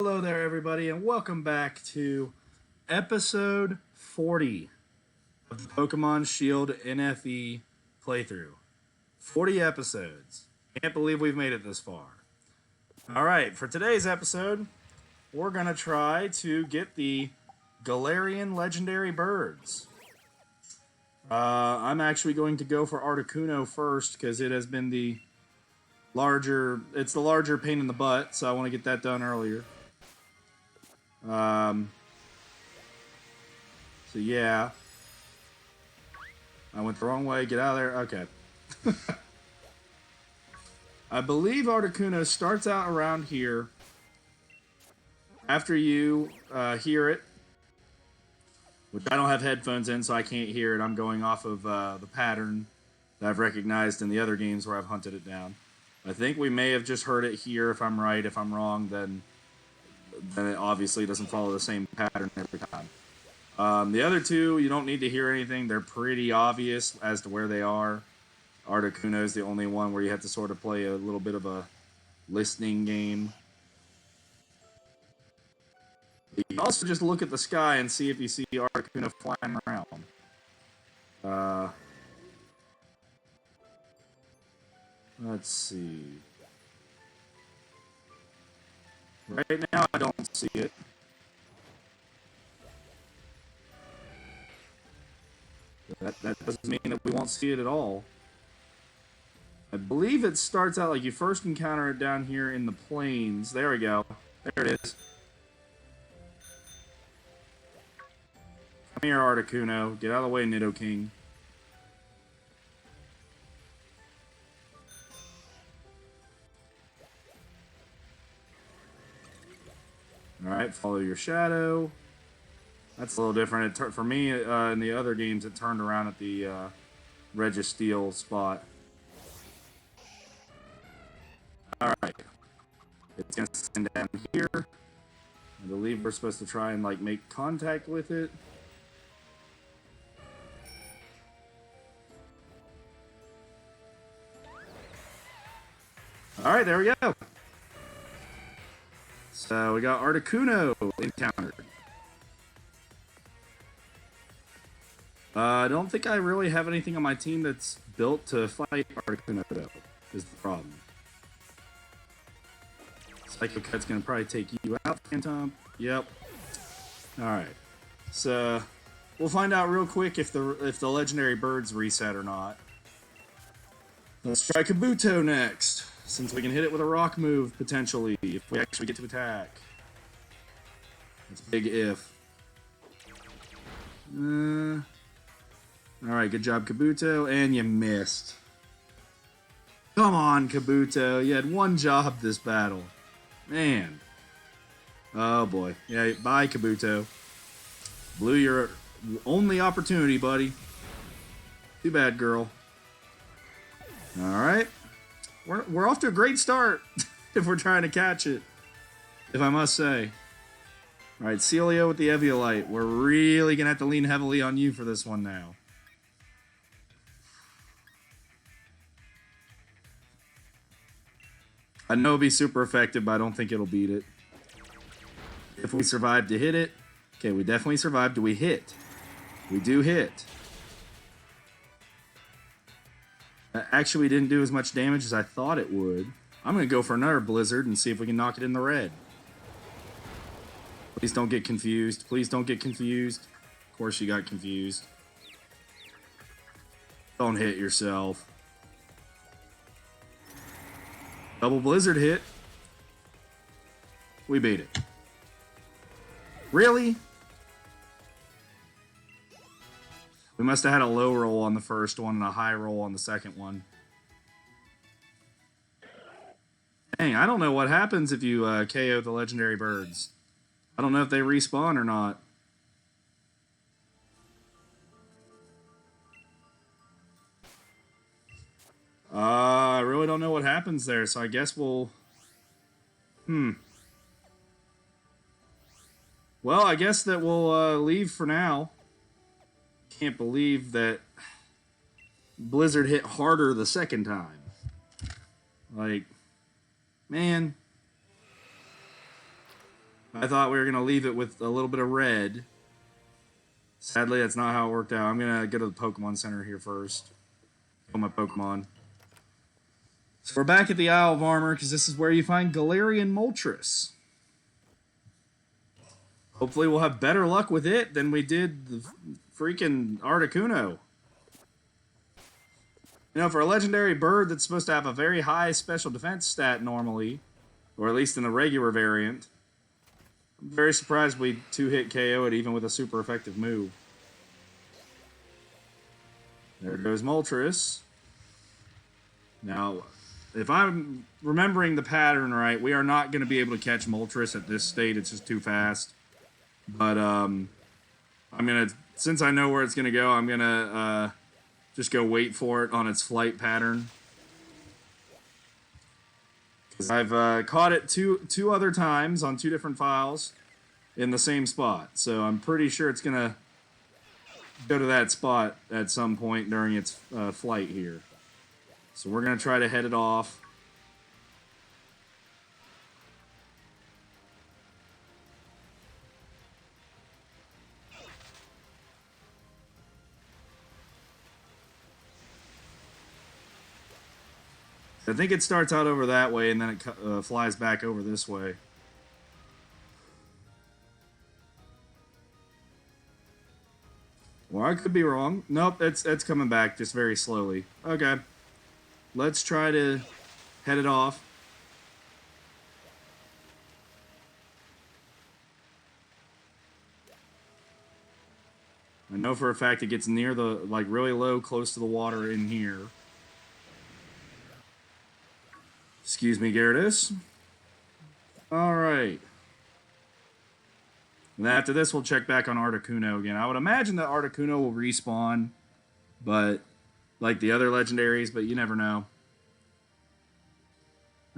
Hello there, everybody, and welcome back to episode 40 of the Pokemon Shield NFE playthrough. 40 episodes. Can't believe we've made it this far. Alright, for today's episode, we're going to try to get the Galarian Legendary Birds. I'm actually going to go for Articuno first, because it has been the larger pain in the butt, so I want to get that done earlier. So yeah. I went the wrong way. Get out of there. Okay. I believe Articuno starts out around here. After you hear it, which I don't have headphones in, so I can't hear it. I'm going off of the pattern that I've recognized in the other games where I've hunted it down. I think we may have just heard it here. If I'm right, if I'm wrong, then it obviously doesn't follow the same pattern every time. The other two, you don't need to hear anything. They're pretty obvious as to where they are. Articuno is the only one where you have to sort of play a little bit of a listening game. You can also just look at the sky and see if you see Articuno flying around. Let's see. Right now, I don't see it. That doesn't mean that we won't see it at all. I believe it starts out like you first encounter it down here in the plains. There we go. There it is. Come here, Articuno. Get out of the way, Nidoking. Alright, follow your shadow. That's a little different. For me, in the other games, it turned around at the Registeel spot. Alright. It's going to send down here. I believe we're supposed to try and, like, make contact with it. Alright, there we go. So we got Articuno encountered. I don't think I really have anything on my team that's built to fight Articuno, though, is the problem. Psycho Cut's gonna probably take you out, Phantom. Yep. Alright. So we'll find out real quick if the legendary birds reset or not. Let's try Kabuto next, since we can hit it with a rock move, potentially, if we actually get to attack. It's a big if. Alright, good job, Kabuto, and you missed. Come on, Kabuto, you had one job this battle. Man. Oh boy. Yeah, bye, Kabuto. Blew your only opportunity, buddy. Too bad, girl. Alright. We're off to a great start if we're trying to catch it, if I must say. Alright, Celio with the Eviolite. We're really going to have to lean heavily on you for this one now. I know it'll be super effective, but I don't think it'll beat it. If we survive to hit it. Okay, we definitely survived. Do we hit? We do hit. Actually didn't do as much damage as I thought it would. I'm going to go for another Blizzard and see if we can knock it in the red. Please don't get confused. Please don't get confused. Of course you got confused. Don't hit yourself. Double Blizzard hit. We beat it. Really? We must have had a low roll on the first one and a high roll on the second one. Dang, I don't know what happens if you KO the legendary birds. I don't know if they respawn or not. I really don't know what happens there, so I guess we'll... Well, I guess that we'll leave for now. Can't believe that Blizzard hit harder the second time. Like, man. I thought we were going to leave it with a little bit of red. Sadly, that's not how it worked out. I'm going to go to the Pokemon Center here first. Kill my Pokemon. So we're back at the Isle of Armor, because this is where you find Galarian Moltres. Hopefully we'll have better luck with it than we did the freaking Articuno. You know, for a legendary bird that's supposed to have a very high special defense stat normally, or at least in the regular variant, I'm very surprised we 2-hit KO it even with a super effective move. There goes Moltres. Now, if I'm remembering the pattern right, we are not going to be able to catch Moltres at this state. It's just too fast. But I'm going to, since I know where it's going to go, I'm going to just go wait for it on its flight pattern. Because I've caught it two other times on 2 different files in the same spot. So I'm pretty sure it's going to go to that spot at some point during its flight here. So we're going to try to head it off. I think it starts out over that way and then it flies back over this way. Well, I could be wrong. Nope, it's coming back just very slowly. Okay. Let's try to head it off. I know for a fact it gets near the, like, really low, close to the water in here. Excuse me, Gyarados. Alright. And after this, we'll check back on Articuno again. I would imagine that Articuno will respawn, but like the other legendaries, but you never know.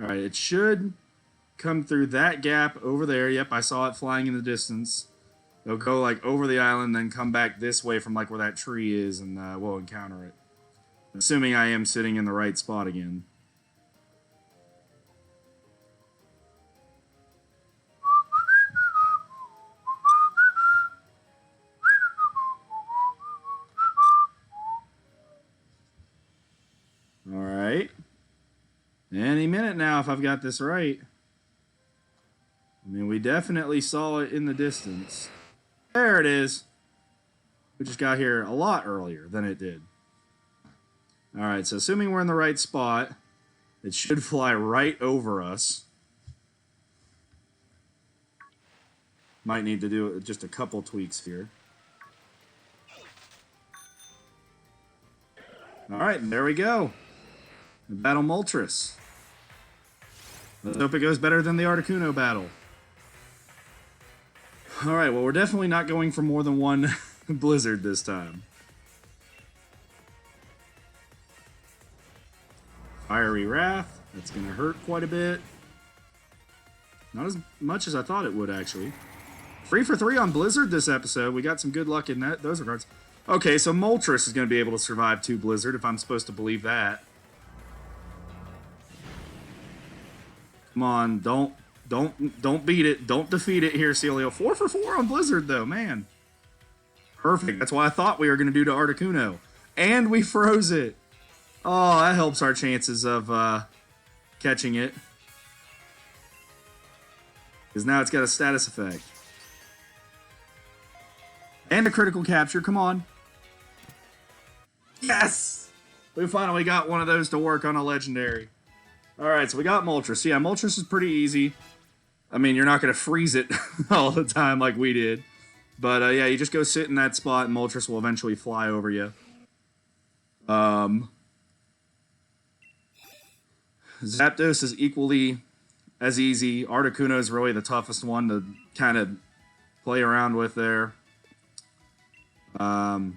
Alright, it should come through that gap over there. Yep, I saw it flying in the distance. They'll go like over the island, then come back this way from like where that tree is, and we'll encounter it. Assuming I am sitting in the right spot again. Alright. Any minute now, if I've got this right. I mean, we definitely saw it in the distance. There it is. We just got here a lot earlier than it did. Alright, so assuming we're in the right spot, it should fly right over us. Might need to do just a couple tweaks here. Alright, there we go. Battle Moltres. Let's hope it goes better than the Articuno battle. Alright, well, we're definitely not going for more than one Blizzard this time. Fiery Wrath. That's going to hurt quite a bit. Not as much as I thought it would, actually. 3 for 3 on Blizzard this episode. We got some good luck in those regards. Okay, so Moltres is going to be able to survive 2 Blizzard, if I'm supposed to believe that. Come on, don't beat it. Don't defeat it here, Celio. 4 for 4 on Blizzard, though, man. Perfect. That's what I thought we were going to do to Articuno. And we froze it. Oh, that helps our chances of catching it. Because now it's got a status effect. And a critical capture. Come on. Yes! We finally got one of those to work on a legendary. Alright, so we got Moltres. Yeah, Moltres is pretty easy. I mean, you're not going to freeze it all the time like we did. But, yeah, you just go sit in that spot and Moltres will eventually fly over you. Zapdos is equally as easy. Articuno is really the toughest one to kind of play around with there. Was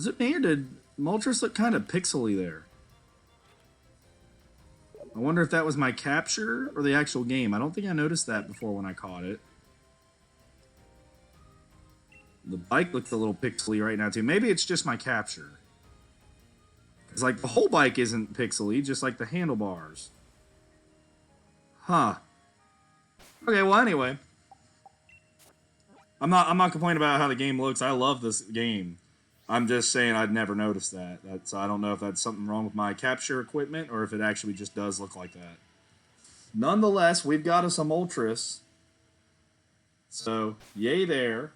it me or did Moltres look kind of pixely there? I wonder if that was my capture or the actual game. I don't think I noticed that before when I caught it. The bike looks a little pixely right now, too. Maybe it's just my capture. Because, like, the whole bike isn't pixely, just like the handlebars. Huh. Okay, well, anyway. I'm not complaining about how the game looks. I love this game. I'm just saying I'd never noticed that. So I don't know if that's something wrong with my capture equipment or if it actually just does look like that. Nonetheless, we've got us a Moltres. So, yay there.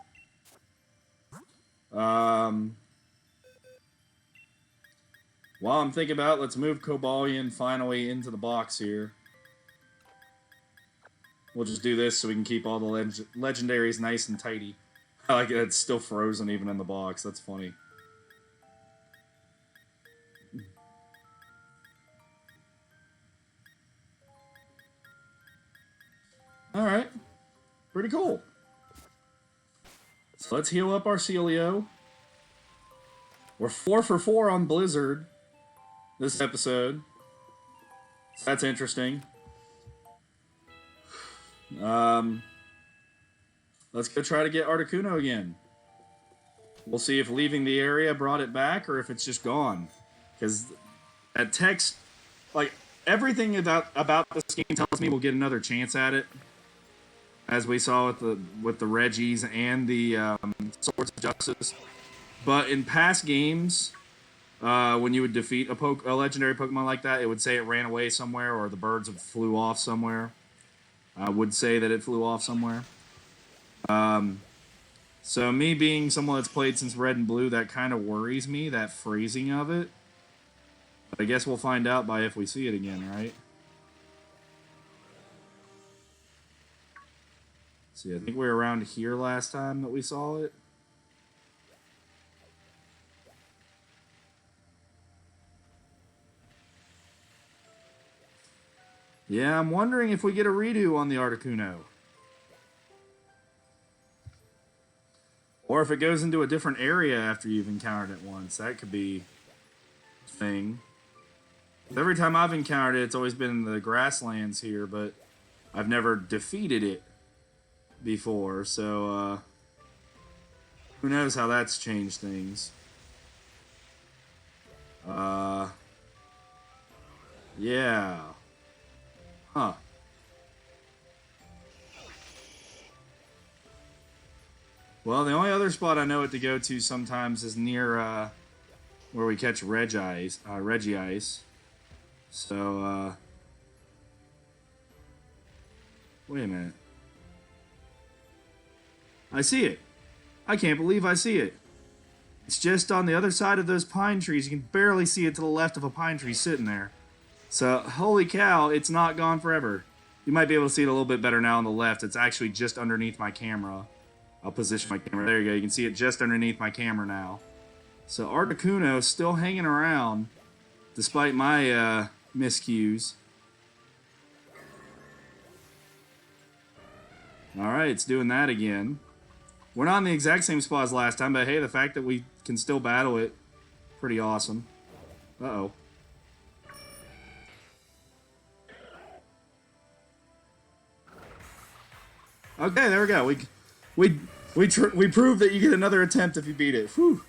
While I'm thinking about it, let's move Cobalion finally into the box here. We'll just do this so we can keep all the legendaries nice and tidy. I like it. It's still frozen even in the box. That's funny. Alright. Pretty cool. So let's heal up our Celio. We're 4 for 4 on Blizzard this episode. So that's interesting. Let's go try to get Articuno again. We'll see if leaving the area brought it back or if it's just gone. Because that text, like, everything about this game tells me we'll get another chance at it. As we saw with the Reggies and the Swords of Justice. But in past games, when you would defeat a legendary Pokemon like that, it would say it ran away somewhere or the birds flew off somewhere. I would say that it flew off somewhere. So me being someone that's played since Red and Blue, that kind of worries me, that phrasing of it. But I guess we'll find out by if we see it again, right? See, I think we were around here last time that we saw it. Yeah, I'm wondering if we get a redo on the Articuno. Or if it goes into a different area after you've encountered it once. That could be a thing. Every time I've encountered it, it's always been in the grasslands here, but I've never defeated it before, so who knows how that's changed things. Yeah. Huh. Well, the only other spot I know it to go to sometimes is near where we catch Regice. So wait a minute. I see it. I can't believe I see it. It's just on the other side of those pine trees. You can barely see it to the left of a pine tree sitting there. So, holy cow, it's not gone forever. You might be able to see it a little bit better now on the left. It's actually just underneath my camera. I'll position my camera. There you go. You can see it just underneath my camera now. So, Articuno still hanging around, despite my miscues. Alright, it's doing that again. We're not in the exact same spot as last time, but hey, the fact that we can still battle it, pretty awesome. Uh-oh. Okay, there we go. We proved that you get another attempt if you beat it. Whew.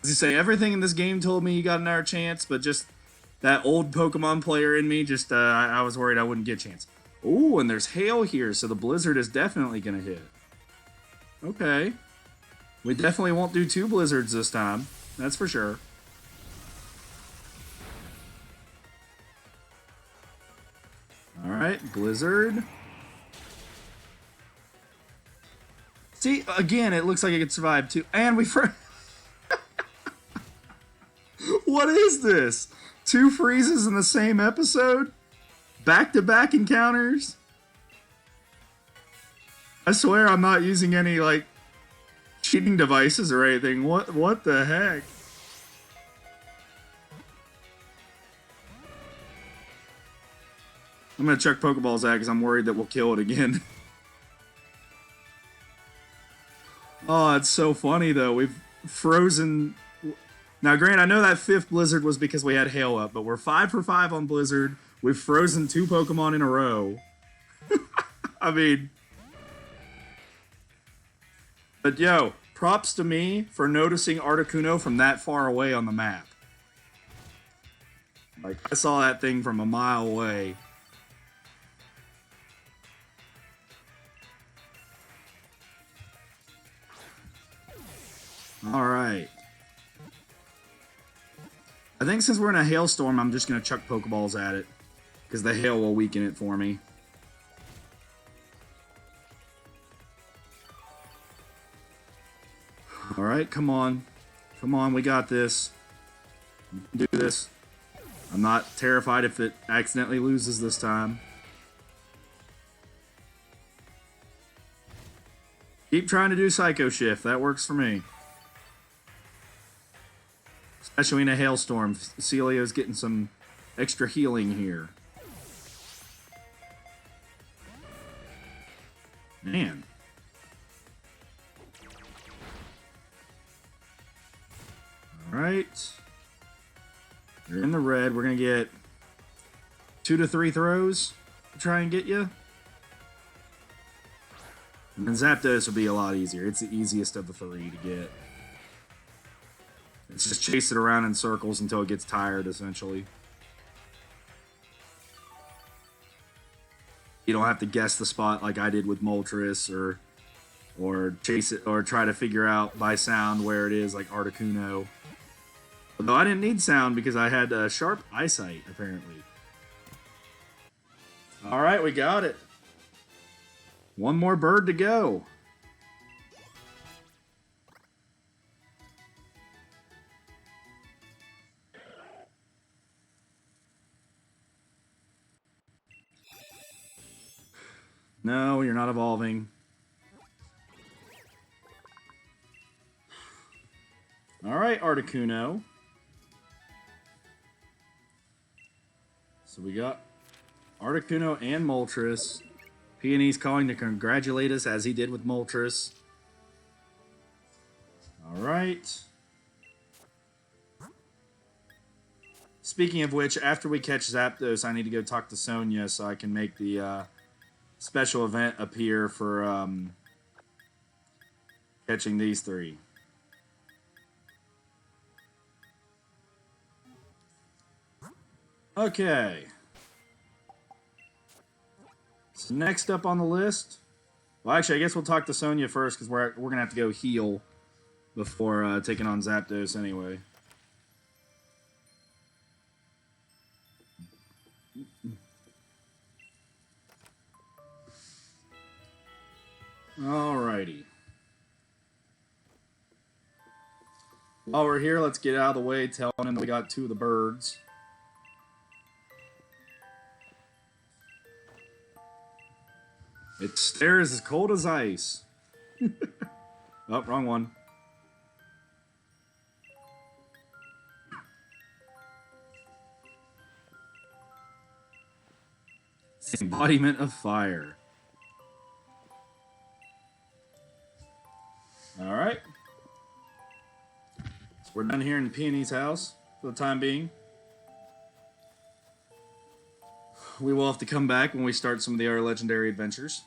As you say, everything in this game told me you got another chance, but just that old Pokemon player in me, just I was worried I wouldn't get a chance. Ooh, and there's hail here, so the blizzard is definitely gonna hit. Okay. We definitely won't do 2 blizzards this time. That's for sure. Alright, blizzard. See, again, it looks like it could survive too. And we What is this? 2 freezes in the same episode? Back-to-back encounters? I swear I'm not using any, like, cheating devices or anything. What the heck? I'm gonna chuck Pokeballs at because I'm worried that we'll kill it again. Oh, it's so funny, though. We've frozen... Now, Grant, I know that 5th Blizzard was because we had hail up, but we're 5 for 5 on Blizzard. We've frozen 2 Pokemon in a row. I mean... But, yo, props to me for noticing Articuno from that far away on the map. Like, I saw that thing from a mile away. Alright. I think since we're in a hailstorm, I'm just going to chuck Pokeballs at it. Because the hail will weaken it for me. Alright, come on. Come on, we got this. We can do this. I'm not terrified if it accidentally loses this time. Keep trying to do Psycho Shift. That works for me. Especially in a hailstorm. Celio's getting some extra healing here. Man. Alright. You're in the red. We're going to get 2 to 3 throws to try and get you. And then Zapdos will be a lot easier. It's the easiest of the 3 to get. It's just chase it around in circles until it gets tired, essentially. You don't have to guess the spot like I did with Moltres, or chase it, or try to figure out by sound where it is, like Articuno. Although I didn't need sound because I had sharp eyesight, apparently. Alright, we got it. One more bird to go. No, you're not evolving. Alright, Articuno. So we got Articuno and Moltres. Peony's calling to congratulate us as he did with Moltres. Alright. Speaking of which, after we catch Zapdos, I need to go talk to Sonia so I can make the special event appear for catching these 3. Okay. So next up on the list... Well, actually, I guess we'll talk to Sonia first, because we're going to have to go heal before taking on Zapdos anyway. Alrighty. While we're here, let's get out of the way, telling him that we got 2 of the birds. It stares as cold as ice. Oh, wrong one. It's the embodiment of fire. Alright. So we're done here in Peony's house for the time being. We will have to come back when we start some of the other legendary adventures.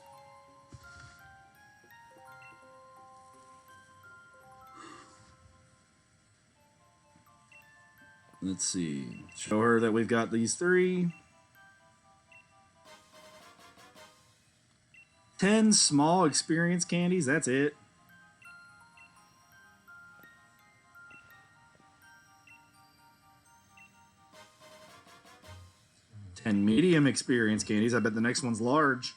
Let's see. Show her that we've got these 3. 10 small experience candies, that's it. 10 medium experience candies. I bet the next one's large.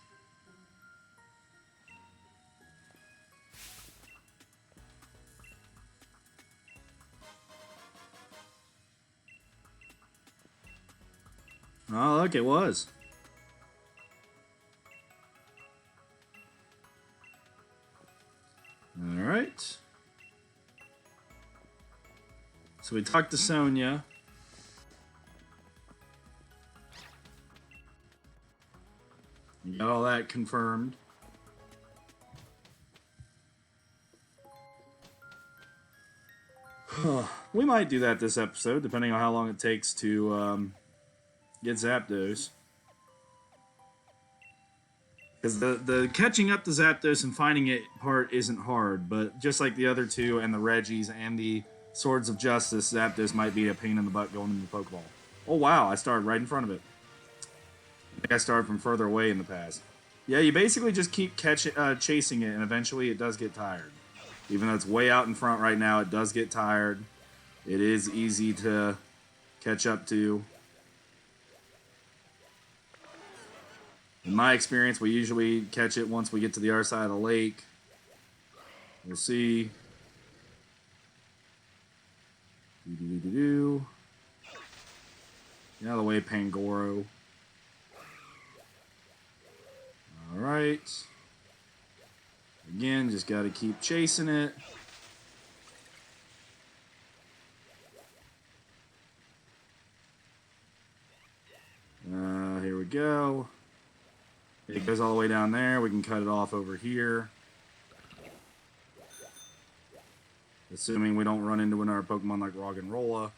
Oh, look, it was. All right. So we talked to Sonia. You got all that confirmed. We might do that this episode, depending on how long it takes to get Zapdos. Because the catching up to Zapdos and finding it part isn't hard, but just like the other 2 and the Reggies and the Swords of Justice, Zapdos might be a pain in the butt going into the Pokeball. Oh wow, I started right in front of it. I think I started from further away in the past. Yeah, you basically just keep chasing it, and eventually it does get tired. Even though it's way out in front right now, it does get tired. It is easy to catch up to. In my experience, we usually catch it once we get to the other side of the lake. We'll see. Get out of the way, Pangoro. Alright. Again, just got to keep chasing it. Here we go. It goes all the way down there. We can cut it off over here. Assuming we don't run into another Pokemon like Roggenrola.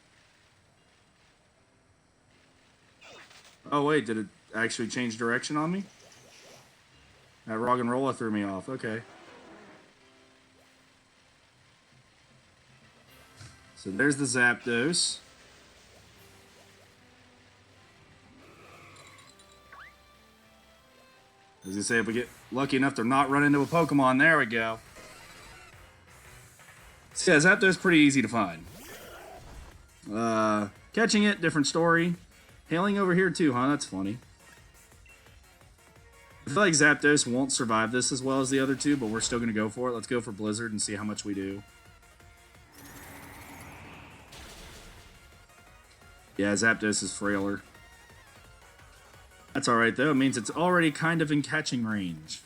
Oh wait, did it actually change direction on me? That Roggenrola threw me off. Okay. So there's the Zapdos. As I say, if we get lucky enough to not run into a Pokemon, there we go. So yeah, Zapdos is pretty easy to find. Catching it, different story. Hailing over here too, huh? That's funny. I feel like Zapdos won't survive this as well as the other two, but we're still going to go for it. Let's go for Blizzard and see how much we do. Yeah, Zapdos is frailer. That's alright though, it means it's already kind of in catching range.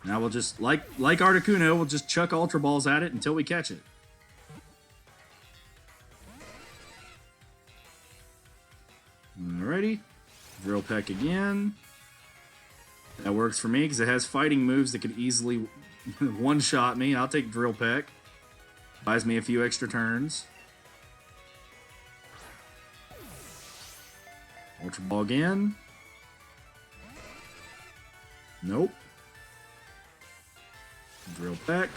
Now we'll just, like Articuno, we'll just chuck Ultra Balls at it until we catch it. Alrighty. Drill Peck again. That works for me because it has fighting moves that could easily one-shot me. I'll take Drill Peck. Buys me a few extra turns. Ultra Ball again. Nope. Drill Peck.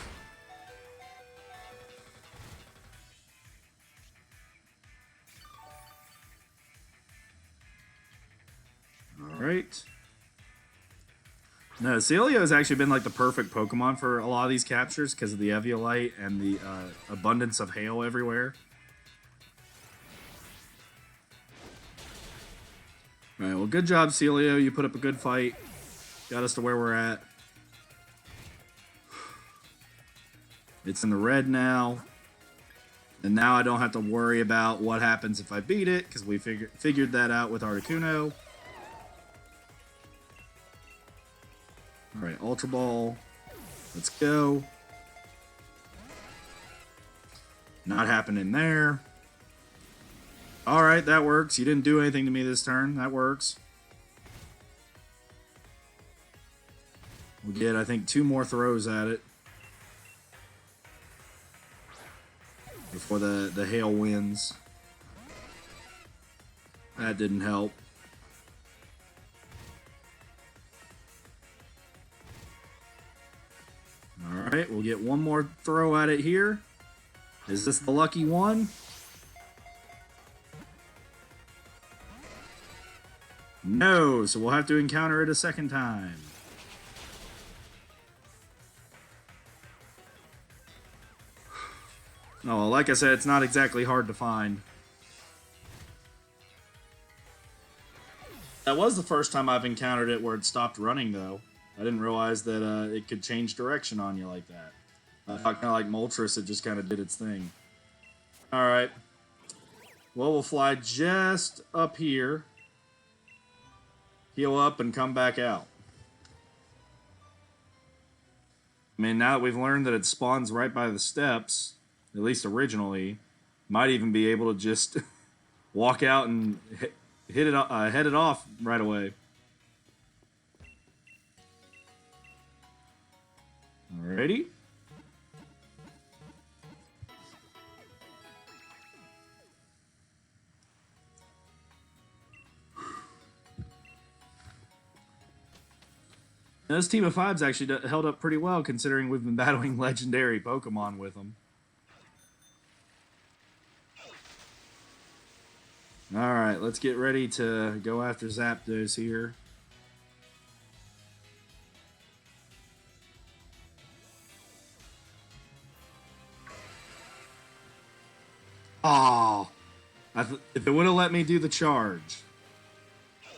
Alright. No, Celio has actually been like the perfect Pokemon for a lot of these captures because of the Eviolite and the abundance of hail everywhere. Alright, well, good job, Celio. You put up a good fight. Got us to where we're at. It's in the red now. And now I don't have to worry about what happens if I beat it, because we figured that out with Articuno. Alright, Ultra Ball. Let's go. Not happening there. Alright, that works. You didn't do anything to me this turn. That works. We'll get, I think, 2 more throws at it before the hail wins. That didn't help. Alright, we'll get 1 more throw at it here. Is this the lucky one? No, so we'll have to encounter it a second time. Oh, like I said, it's not exactly hard to find. That was the first time I've encountered it where it stopped running, though. I didn't realize that it could change direction on you like that. I thought kind of like Moltres, it just kind of did its thing. Alright. Well, we'll fly just up here. Heal up and come back out. I mean, now that we've learned that it spawns right by the steps, at least originally, might even be able to just walk out and head it off right away. Alrighty. Now, this team of 5's actually held up pretty well considering we've been battling legendary Pokemon with them. Alright, let's get ready to go after Zapdos here. Oh, if it would have let me do the charge,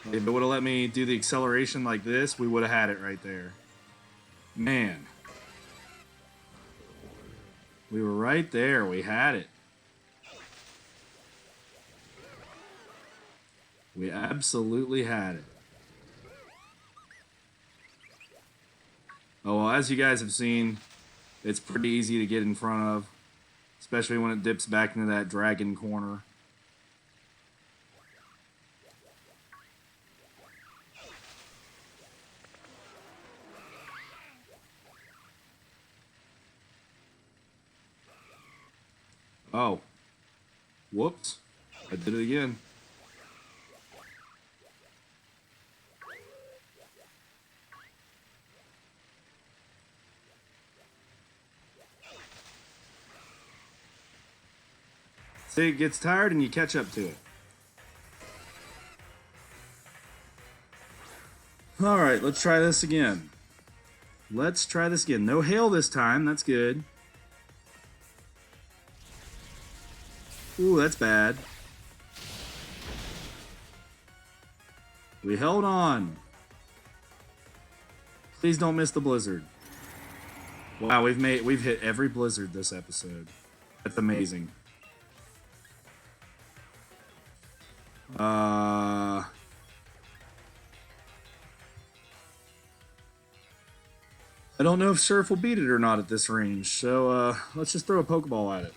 if it would have let me do the acceleration like this, we would have had it right there. Man. We were right there. We had it. We absolutely had it. Oh, well, as you guys have seen, it's pretty easy to get in front of, especially when it dips back into that dragon corner. Oh. Whoops. I did it again. See, it gets tired and you catch up to it. Alright, let's try this again. Let's try this again. No hail this time. That's good. Ooh, that's bad. We held on. Please don't miss the blizzard. Wow, we've hit every blizzard this episode. That's amazing. I don't know if Surf will beat it or not at this range, so let's just throw a Pokeball at it.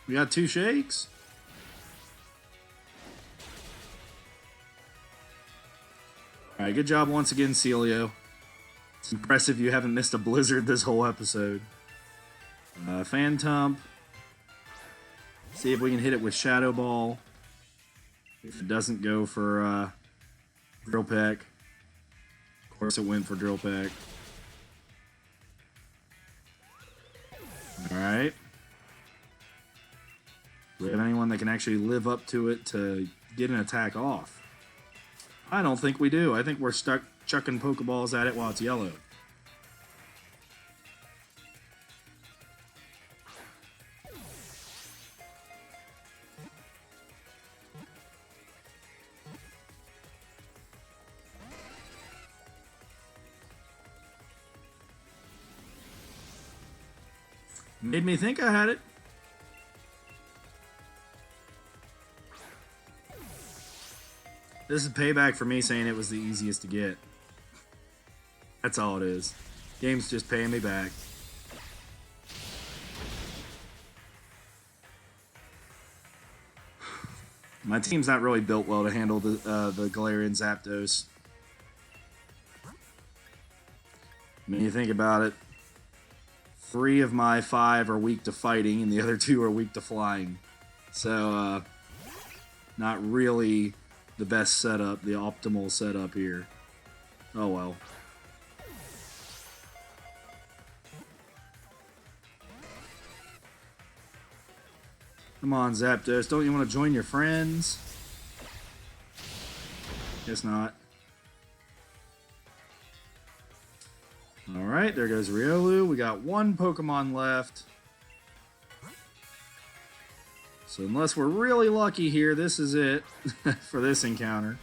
We got 2 shakes. Alright, good job once again, Celio. It's impressive you haven't missed a blizzard this whole episode. Phantump. See if we can hit it with Shadow Ball. If it doesn't go for Drill Peck. Of course it went for Drill Peck. Alright. Do we have anyone that can actually live up to it to get an attack off? I don't think we do. I think we're stuck chucking Pokeballs at it while it's yellow. Made me think I had it. This is payback for me saying it was the easiest to get. That's all it is. Game's just paying me back. My team's not really built well to handle the Galarian Zapdos. I mean, you think about it. 3 of my 5 are weak to fighting, and the other 2 are weak to flying. So, not really the best setup, the optimal setup here. Oh well. Come on, Zapdos, don't you want to join your friends? Guess not. Alright, there goes Riolu. We got 1 Pokemon left. So unless we're really lucky here, this is it for this encounter.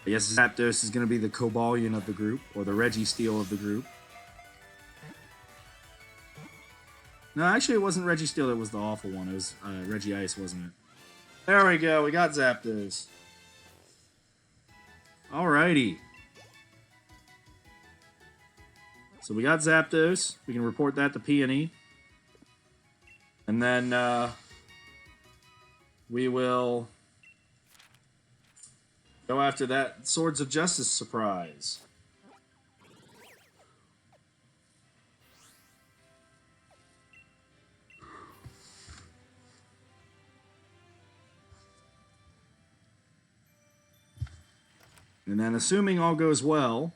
I guess Zapdos is going to be the Cobalion of the group, or the Registeel of the group. No, actually it wasn't Registeel that was the awful one. It was Regice, wasn't it? There we go, we got Zapdos. Alrighty. So we got Zapdos. We can report that to Peony. And then we will go after that Swords of Justice surprise. And then assuming all goes well,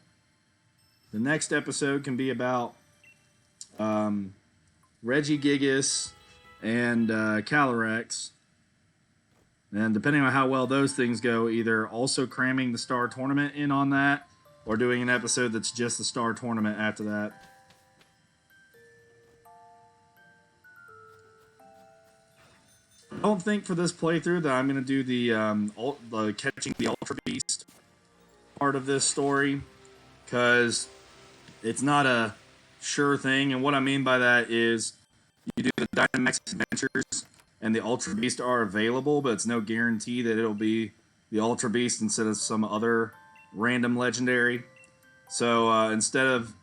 the next episode can be about Regigigas and Calyrex. And depending on how well those things go, either also cramming the Star Tournament in on that, or doing an episode that's just the Star Tournament after that. I don't think for this playthrough that I'm going to do the catching the Ultra Beast part of this story, because it's not a sure thing. And what I mean by that is you do the Dynamax Adventures and the Ultra Beast are available, but it's no guarantee that it'll be the Ultra Beast instead of some other random legendary. So instead of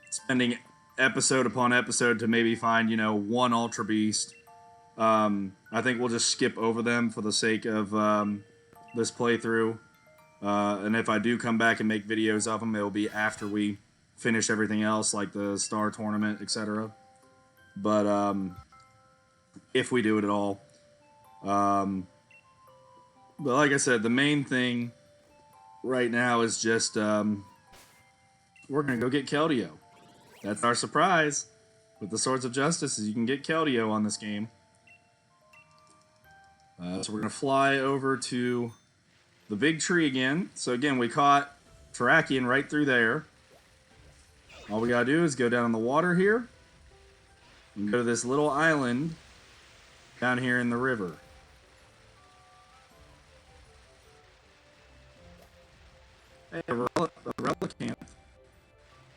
spending episode upon episode to maybe find, one Ultra Beast, I think we'll just skip over them for the sake of this playthrough. And if I do come back and make videos of them, it'll be after we finish everything else, like the Star Tournament, etc. But if we do it at all. But like I said, the main thing right now is just we're going to go get Keldeo. That's our surprise with the Swords of Justice, is you can get Keldeo on this game. So we're going to fly over to the big tree again. So again, we caught Terrakion right through there. All we got to do is go down in the water here and go to this little island down here in the river. Hey, a Relicanth.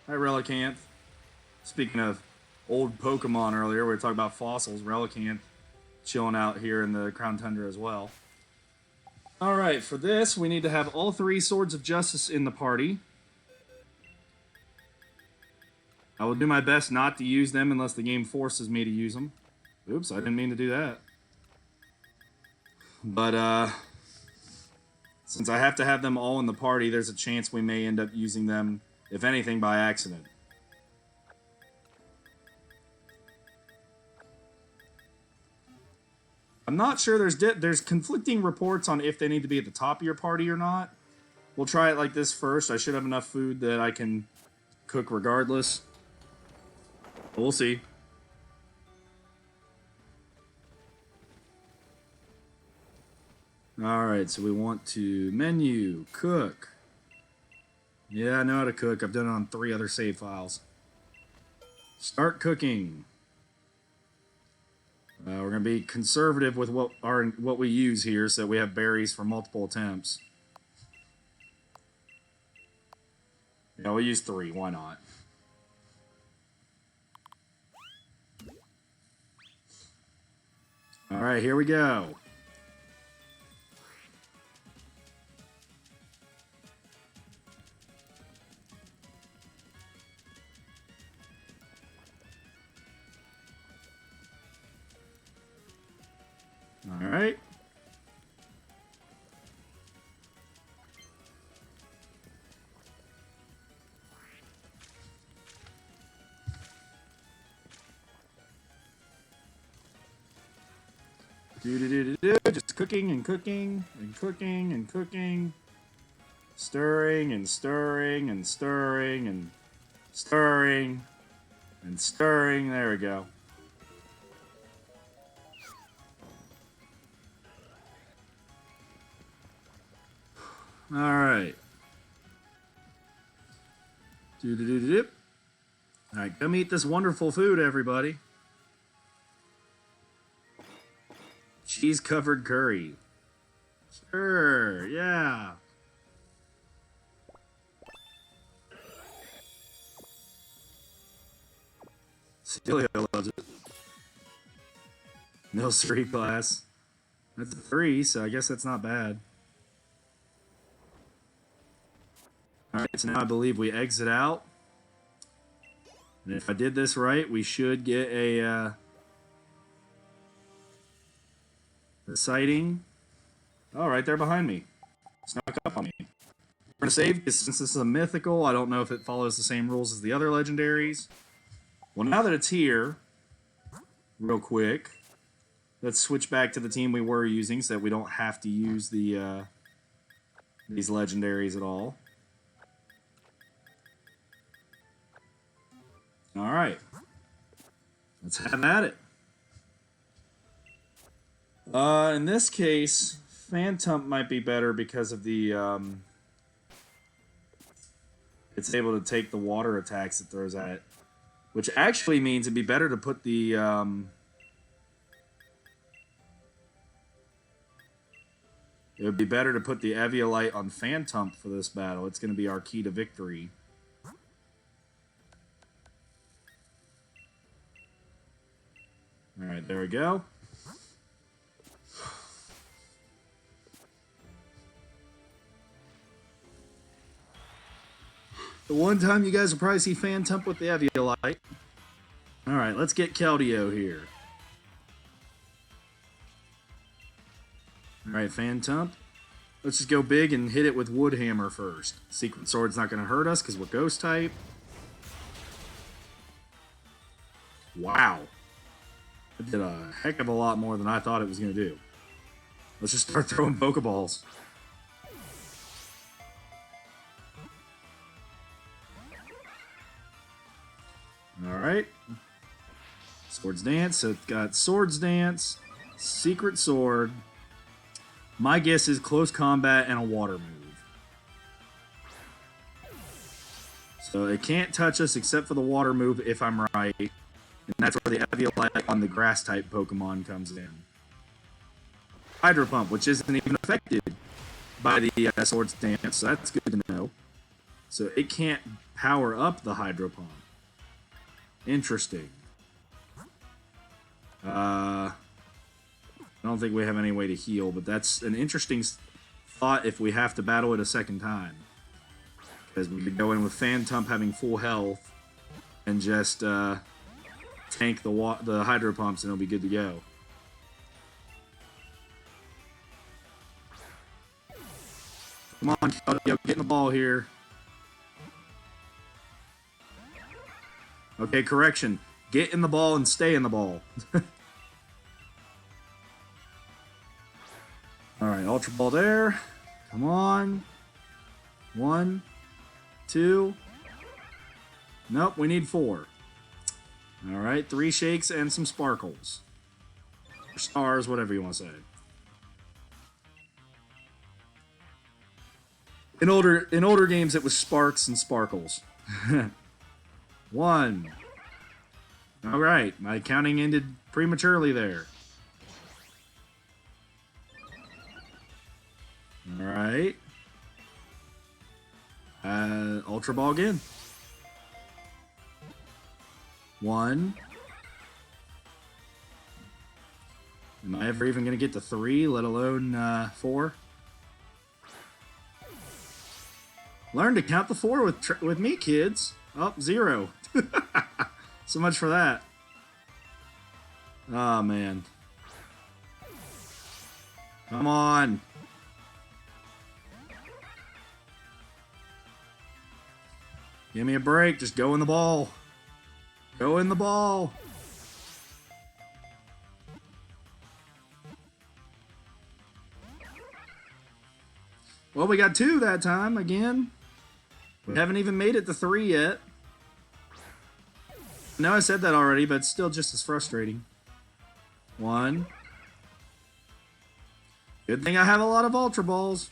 Hi, Relicanth. Speaking of old Pokemon earlier, we were talking about fossils. Relicanth chilling out here in the Crown Tundra as well. Alright, for this, we need to have all 3 Swords of Justice in the party. I will do my best not to use them unless the game forces me to use them. Oops, I didn't mean to do that. But, since I have to have them all in the party, there's a chance we may end up using them, if anything, by accident. I'm not sure, there's conflicting reports on if they need to be at the top of your party or not. We'll try it like this first. I should have enough food that I can cook regardless. But we'll see. Alright, so we want to menu, cook. Yeah, I know how to cook. I've done it on 3 other save files. Start cooking. We're going to be conservative with what we use here so that we have berries for multiple attempts. Yeah, we'll use 3. Why not? Alright, here we go. Alright. Just cooking and cooking and cooking and cooking. Stirring and stirring and stirring and stirring and stirring. There we go. Alright. Alright, come eat this wonderful food, everybody. Cheese-covered curry. Sure, yeah. Celia loves it. No 3 class. That's a 3, so I guess that's not bad. Alright, so now I believe we exit out. And if I did this right, we should get a sighting. Oh, right there behind me. Snuck up on me. We're going to save, because since this is a mythical, I don't know if it follows the same rules as the other legendaries. Well, now that it's here, real quick, let's switch back to the team we were using so that we don't have to use the these legendaries at all. Alright. Let's have at it. In this case, Phantom might be better because of the it's able to take the water attacks it throws at it, which actually means it'd be better to put the it would be better to put the Eviolite on Phantom for this battle. It's going to be our key to victory. All right, there we go. The one time you guys will probably see Phantom with the Eviolite. All right, let's get Keldeo here. All right, Phantom. Let's just go big and hit it with Wood Hammer first. Secret Sword's not going to hurt us because we're Ghost type. Wow. It did a heck of a lot more than I thought it was going to do. Let's just start throwing Pokeballs. Alright. Swords Dance. So it's got Swords Dance, Secret Sword. My guess is Close Combat and a Water move. So it can't touch us except for the Water move if I'm right. And that's where the Eviolite on the Grass type Pokemon comes in. Hydro Pump, which isn't even affected by the Swords Dance, so that's good to know. So it can't power up the Hydro Pump. Interesting. I don't think we have any way to heal, but that's an interesting thought if we have to battle it a second time. Because we could go in with Phantom having full health and just tank the Hydro Pumps and it'll be good to go. Come on, Keldeo, get in the ball here. Okay, correction. Get in the ball and stay in the ball. Alright, Ultra Ball there. Come on. 1, 2. Nope, we need 4. Alright, 3 shakes and some sparkles. Or stars, whatever you want to say. In older games, it was sparks and sparkles. 1. Alright, my counting ended prematurely there. Alright. Ultra Ball again. 1. Am I ever even going to get to 3, let alone 4? Learn to count the 4 with me, kids. Oh, 0. So much for that. Oh, man. Come on. Give me a break. Just go in the ball. Go in the ball. Well, we got 2 that time again. We haven't even made it to 3 yet. I know I said that already, but it's still just as frustrating. 1. Good thing I have a lot of Ultra Balls.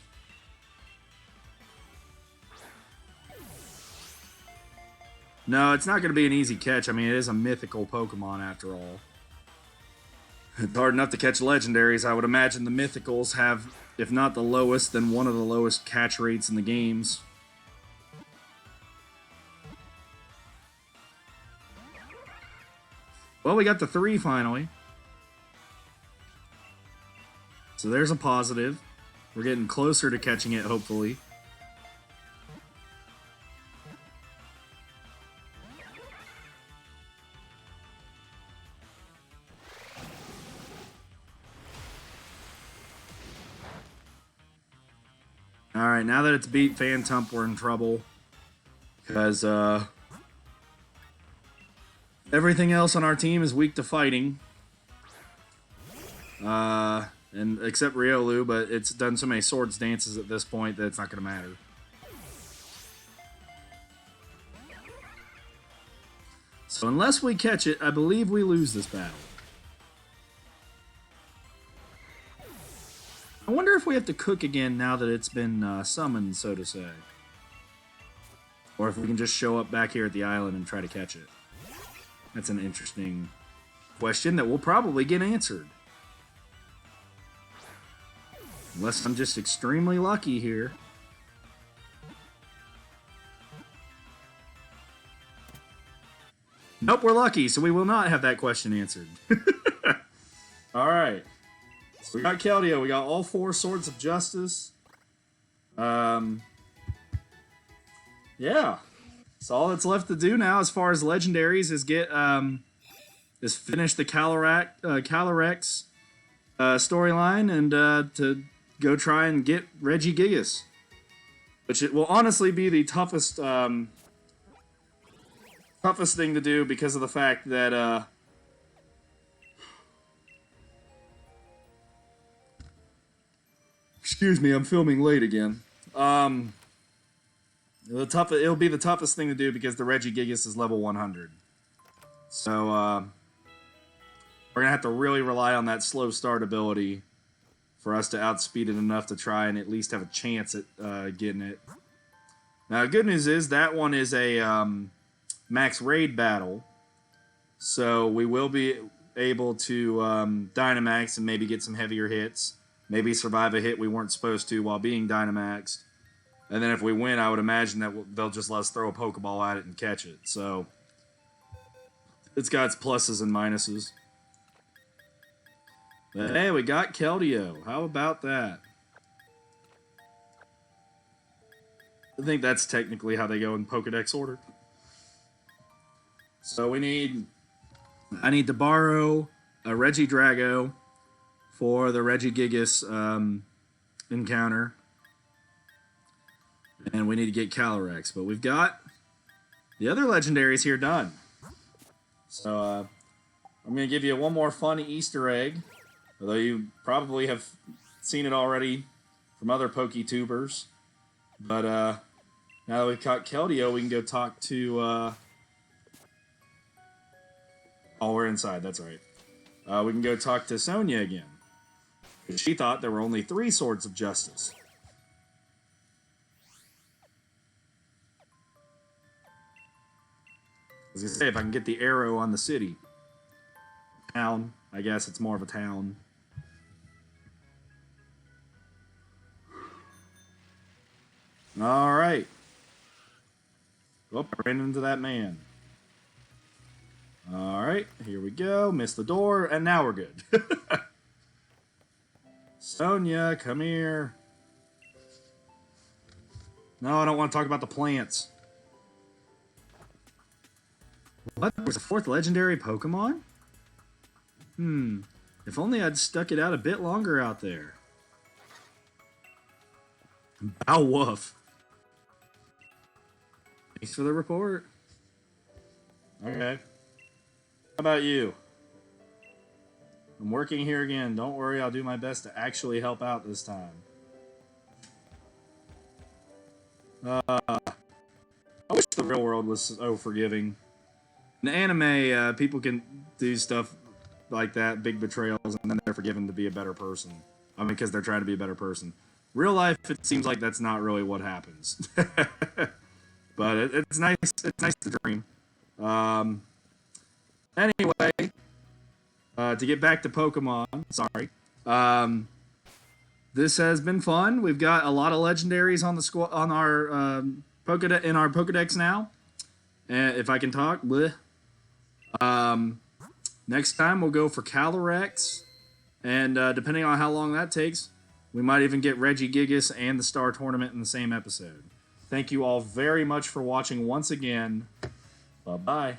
No, it's not going to be an easy catch. I mean, it is a mythical Pokemon after all. It's hard enough to catch legendaries. I would imagine the mythicals have, if not the lowest, then one of the lowest catch rates in the games. Well, we got the 3 finally. So there's a positive. We're getting closer to catching it, hopefully. Alright, now that it's beat Phantom, we're in trouble. Because, everything else on our team is weak to fighting. And except Riolu, but it's done so many Swords Dances at this point that it's not going to matter. So unless we catch it, I believe we lose this battle. we have to cook again now that it's been summoned, so to say. Or if we can just show up back here at the island and try to catch it. That's an interesting question that will probably get answered. Unless I'm just extremely lucky here. Nope, we're lucky, so we will not have that question answered. Alright. So we got Keldeo, we got all 4 Swords of Justice. Yeah. So all that's left to do now as far as legendaries is get is finish the Calyrex storyline and to go try and get Regigigas. Which it will honestly be the toughest toughest thing to do because of the fact that excuse me, I'm filming late again. It'll be the toughest thing to do because the Regigigas is level 100. So we're gonna have to really rely on that slow start ability for us to outspeed it enough to try and at least have a chance at getting it. Now, the good news is that one is a max raid battle, so we will be able to Dynamax and maybe get some heavier hits. Maybe survive a hit we weren't supposed to while being Dynamaxed. And then if we win, I would imagine that they'll just let us throw a Pokeball at it and catch it. So it's got its pluses and minuses. But hey, we got Keldeo. How about that? I think that's technically how they go in Pokedex order. So I need to borrow a Regidrago for the Regigigas encounter. And we need to get Calyrex. But we've got the other legendaries here done. So I'm going to give you one more fun Easter egg. Although you probably have seen it already from other PokeTubers. But now that we've caught Keldeo, we can go talk to... Oh, we're inside. That's right. We can go talk to Sonia again. She thought there were only 3 Swords of Justice. I was going to say, if I can get the arrow on the city. Town. I guess it's more of a town. Alright. Oh, I ran into that man. Alright, here we go. Missed the door, and now we're good. Sonia, come here. No, I don't want to talk about the plants. What? There's a 4th legendary Pokemon? If only I'd stuck it out a bit longer out there. Bow woof. Thanks for the report. Okay. How about you? I'm working here again. Don't worry, I'll do my best to actually help out this time. I wish the real world was so forgiving. In anime, people can do stuff like that, big betrayals, and then they're forgiven to be a better person. I mean, because they're trying to be a better person. Real life, it seems like that's not really what happens. But it's nice. It's nice to dream. Anyway, to get back to Pokemon, sorry. This has been fun. We've got a lot of legendaries on the on our Pokedex now. If I can talk, bleh. Next time we'll go for Calyrex, and depending on how long that takes, we might even get Regigigas and the Star Tournament in the same episode. Thank you all very much for watching once again. Bye-bye.